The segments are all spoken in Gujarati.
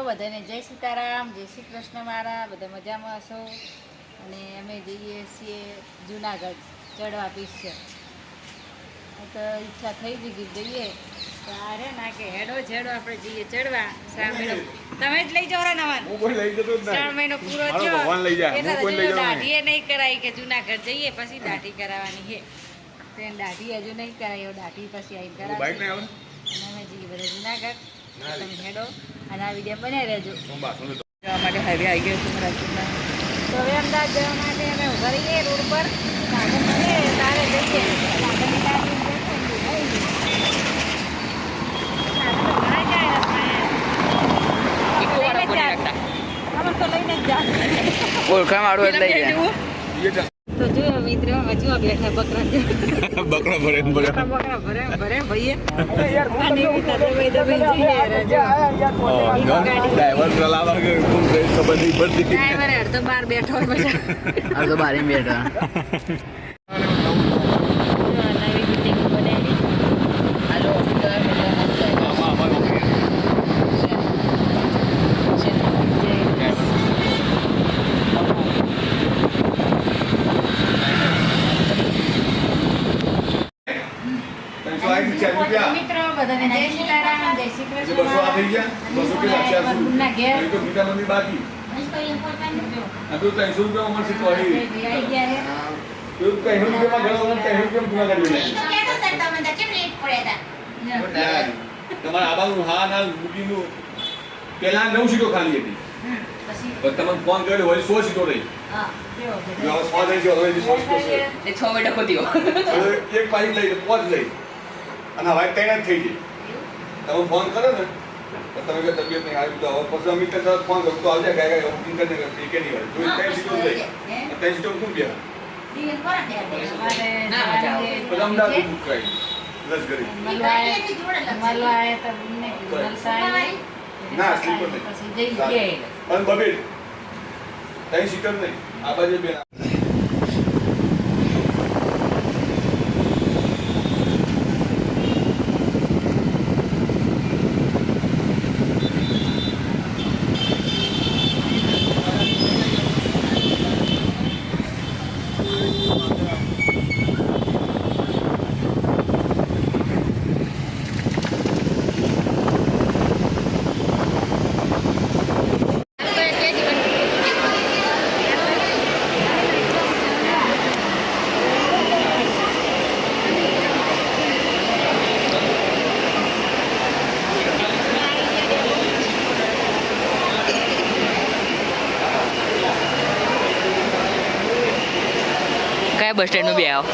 બધાને જય સીતારામ, જય શ્રી કૃષ્ણ મારા. બધા મજામાં હશો. અને અમે જઈએ છીએ જુનાગઢ ચડવા પીછે. તો ઈચ્છા થઈ ગઈ જઈએ તો આ રે ના કે હેડો આપણે જઈએ ચડવા. તમે જ લઈ જાઓ નવાન. 3 મહિનો પૂરો થયો એટલે દાઢીએ નહીં કરાવી કે જુનાગઢ જઈએ પછી દાઢી કરાવવાની છે. તેને દાઢી હજુ નહીં કરાવી, દાઢી પછી આવી કરાવી. અમે જઈએ બધા જુનાગઢ. તમે હેડો અને આ વિડીયો બનાવી રહેજો. જવા માટે હાઈવે આવી ગયો છે રાજકોટના. તો હવે અમદાવાદ જવા માટે અમે ઉભા રહીએ રોડ પર. સાધન મળે તારે જઈએ. સાધનની લાઈન ઓળખાણ વાળું એટલે તો જોયો મિત્રો હજુ બેઠા બકરા બકરા ભરે ભરે ભાઈએ અડધો બાર બેઠો અડધો બારી બેઠા નવી બિલ્ડિંગ બનાવી. મિત્રો બધાને જય સીતારામ, જય શ્રી કૃષ્ણ. તમારા આબાનું હા ના મૂકીનું પેલા 9 સીટો ખાલી હતી. તમે ફોન કર્યો હોય 100 સીટો રહી. એક પાછી લઈ 5 લઈ અને હવે 3 જ થઈ ગઈ. તમે ફોન કરો ને તમે કે તબિયત નહીં આવી તો હવે પછી અમે તરત ફોન કરો તો આવજે ગાય બુકિંગ કરીને કે નહીં હોય જો 3 સીટો લઈ 3 સીટો શું ગયા અમદાવાદ બુક કરાવી બસ કરી ના સ્લીપર નહીં પણ બબે 3 સીટર નહીં આ બાજુ બે બસ સ્ટેન્ડ નું બે આવો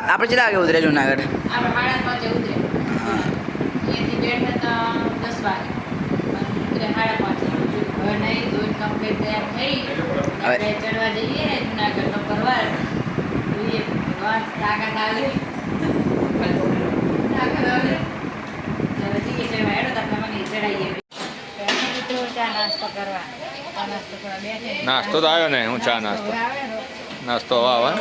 આપણે ચેલા આગે ઉતરે જુનાગઢ? ચડવા જઈએ જુનાગઢ નો પરવાર જોઈએ તાકાત આવે નાસ્તો તો આવ્યો ને હું ચા નાસ્તો હવે આવે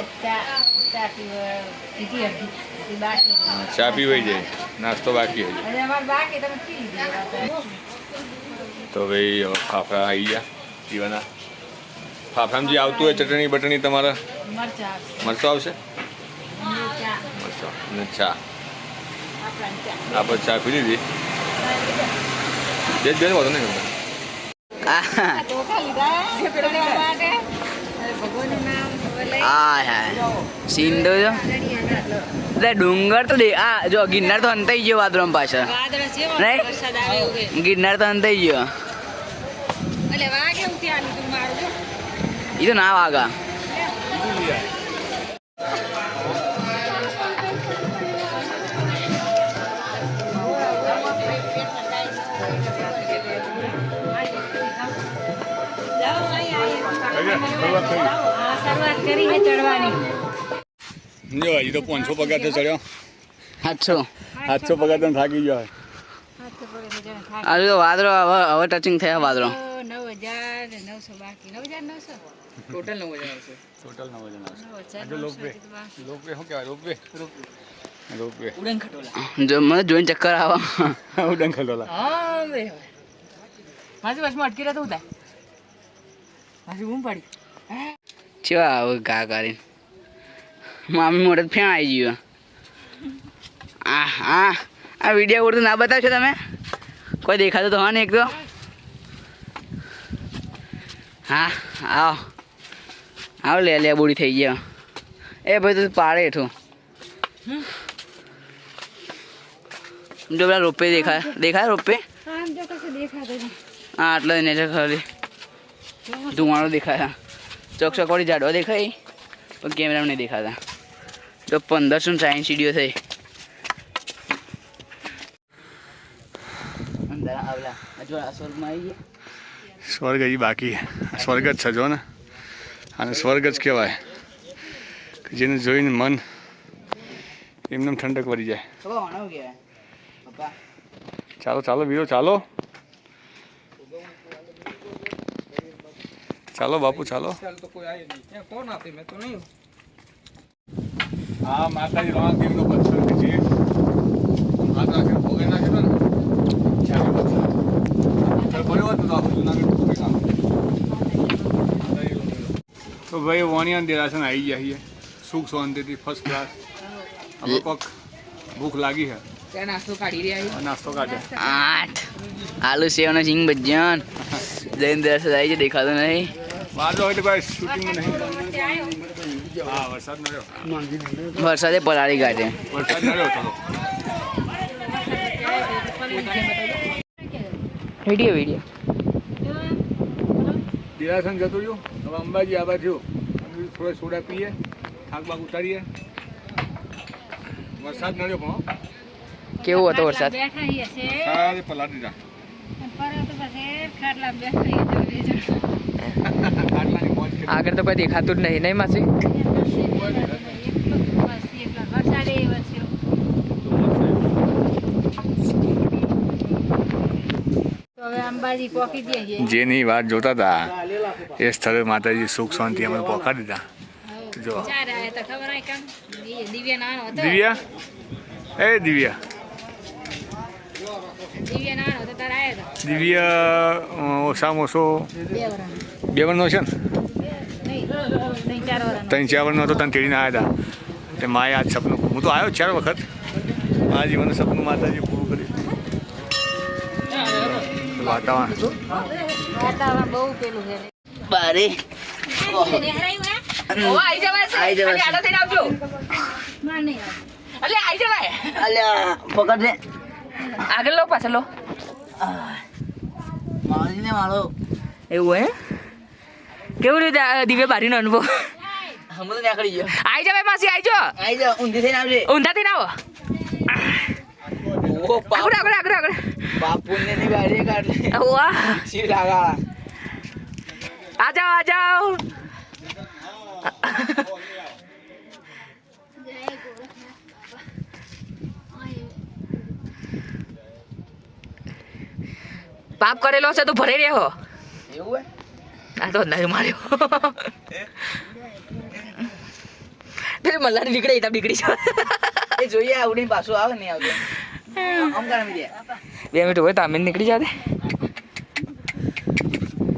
ચા પીવાઈ જાય નાસ્તો બાકી તો ભાઈ ફાફડા આવી ગયા પીવાના. ફાફડામાં જે આવતું હોય ચટણી બટણી તમારે મરચો આવશે મરચો અને ચા આપણે ચા પી લીધી બે જ વાંધો નહીં સીન તો જો ડુંગર તો આ જો ગિરનાર તો અંતાઈ ગયો વાદળમ પાછળ ગિરનાર તો અંતાઈ ગયો એ તો ના વાગા શરૂઆત કરી છે ચડવાની. જો હજી તો 500 પગાર તો ચડ્યો 700 પગાર તો થાકી ગયો આજે તો વાદળો હવે ટચિંગ થયા વાદળો 9 9,900 બાકી 9,900 ટોટલ 9,000 આવશે. ટોટલ 9,000 આવશે. 9,900 જો રોપવે શું કહેવાય? રોપવે ઉડન ખટોલા. જો મને જોઈને ચક્કર આવે. ઉડન ખટોલા. હા બે માસી બસમાં અટકી રહ્યો તો ઉતા માસી બૂમ પડી ચેવા આવ ગા કરીને મામી મોઢે ફેણ આવી ગયો. આ વિડીયો ઉડતું ના બતાવશો તમે? કોઈ દેખાતો તો હા ને એક તો. હા આવ લે બુડી થઈ ગયા. એ ભાઈ તું પાડે હેઠું જો પેલા રોપે દેખાય રોપે. હા આટલો ને ખાલી ધુમાડો દેખાય. ચોકચોકવાળી ઝાડવા દેખાય પણ કેમેરામાં નહીં દેખાતા. તો 1500 સાયન્સ વિડીયો થઈ. સ્વર્ગ હજી બાકી. સ્વર્ગ જ છે જો ને. અને સ્વર્ગ જ કહેવાય કે જેને જોઈને મન એમને ઠંડક વળી જાય. ચાલો વીરો ચાલો બાપુ ચાલો. હા માતાજી રણદેવીનો પથ્થર કે જે હાથ રાખીને ભોગે નાખ્યો ને ત્યારે પથ્થર પડ્યો હતો તો આખું જુનાગઢ ભોગે નાખ્યો. તો ભાઈ વાણિયાના દેરાસન આવી ગયા છીએ સુખ શાંતિથી ફર્સ્ટ ક્લાસ. હવે કોક ભૂખ લાગી છે નાસ્તો કાઢી રહ્યા. નાસ્તો કાઢે 8 આલુ સેવનો સિંગ ભજ્યાન જૈન દર્શ આવી છે દેખાતો નહીં. વાંધો હોય તો કોઈ શૂટિંગ નહીં. હા વરસાદ નડ્યો. વરસાદે પલાળી કાઢે. વરસાદ નડ્યો થોડો. વિડીયો દેરાસન જતું રહ્યું. હવે અંબાજી આવા થયું. થોડો સોડા પીએ થાક બાક ઉતારીએ. વરસાદ નડ્યો પણ કેવો હતો વરસાદ? સારી પલાટી જા. ખાટલાની મોજ કરી. આગળ તો કોઈ દેખાતું જ નહીં માસી. અંબાજી પહોંચી જઈએ. જેની વાત જોતા હતા એ સ્થળે માતાજી સુખ શાંતિ અમે પહોંચાડી દીધા. જો દિવ્યા દિવ્યા ઓછામાં ઓછો 2 વર્ષનો છે ને 3-4 વર્ષનો હતો તને તેડીને આવ્યા હતા તે માએ આજ સપનું. હું તો આવ્યો 4 વખત. માજી મને સપનું માતાજી પૂરું કર્યું. વાતાવરણ બહુ પેલું છે. બારે આગળ લો પાછળ લો. એવું હે? કેવું રીતે દિવ્ય બારીનો અનુભવ? આઈ જાવ માસી આઈ જાવ. ઊંધા થઈને આવો. આગળ બાપુને ની ગાડી કાઢ લે. વાહ સી લાગા. આ જાઓ પાપ કરેલો છે તો ભરાઈ રહ્યો. એવું આ તો નહીં માર્યો. પેલી મલ્લારી નીકળે તા બીકડી છે. એ જોઈએ આવડી પાછું આવે નહીં આવતો. આમ કામ દે 2 મિનિટ હોય તામીન નીકળી જાતે.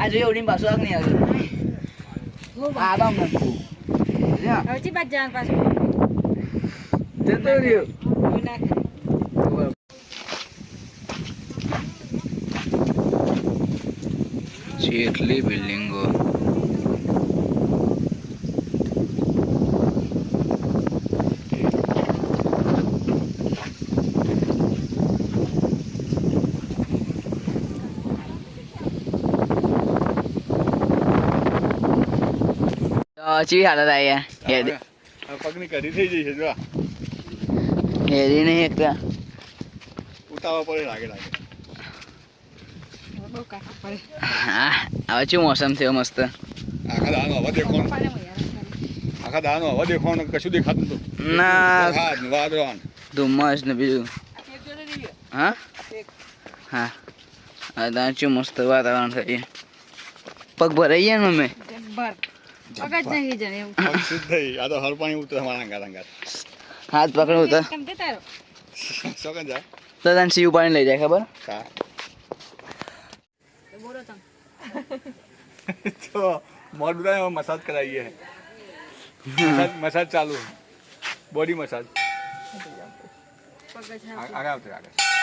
આ જોઈએ આવડી પાછું આવે નહીં આવતો. આ બામ હજી બાદ જાન પાછું જતો રહ્યો. જેટલી બિલ્ડિંગો ચી હાલત આવી પગની કઢી થઈ જઈ છે જો. હેરી નહીં એક ઉતાવળ પડે લાગે. હા હવે શું મોસમ થયો મસ્ત. આખા દાનો હવા દેખવાનો કશું દેખાતું નતું. ના વાદળાન ધુમ્મસ ને બીજું. હા હા હા ત્યાં શું મસ્ત વાતાવરણ થઈ. પગ ભરાઈ ગયા ને મમ્મી જબ્બર પગ જ નહીં જણે એવું પગ સીધ થઈ આ તો હર પાણી ઉતરે અમારા અંગાત હાથ પકડું તો કેમ તે તારો શોકન જા તો તને સીવ પાણી લઈ જાય ખબર હા તો બોલો તમે તો મોઢું થાય મસાજ કરાવીએ મસાજ ચાલુ બોડી મસાજ પગ જ આગળ આવતો આગળ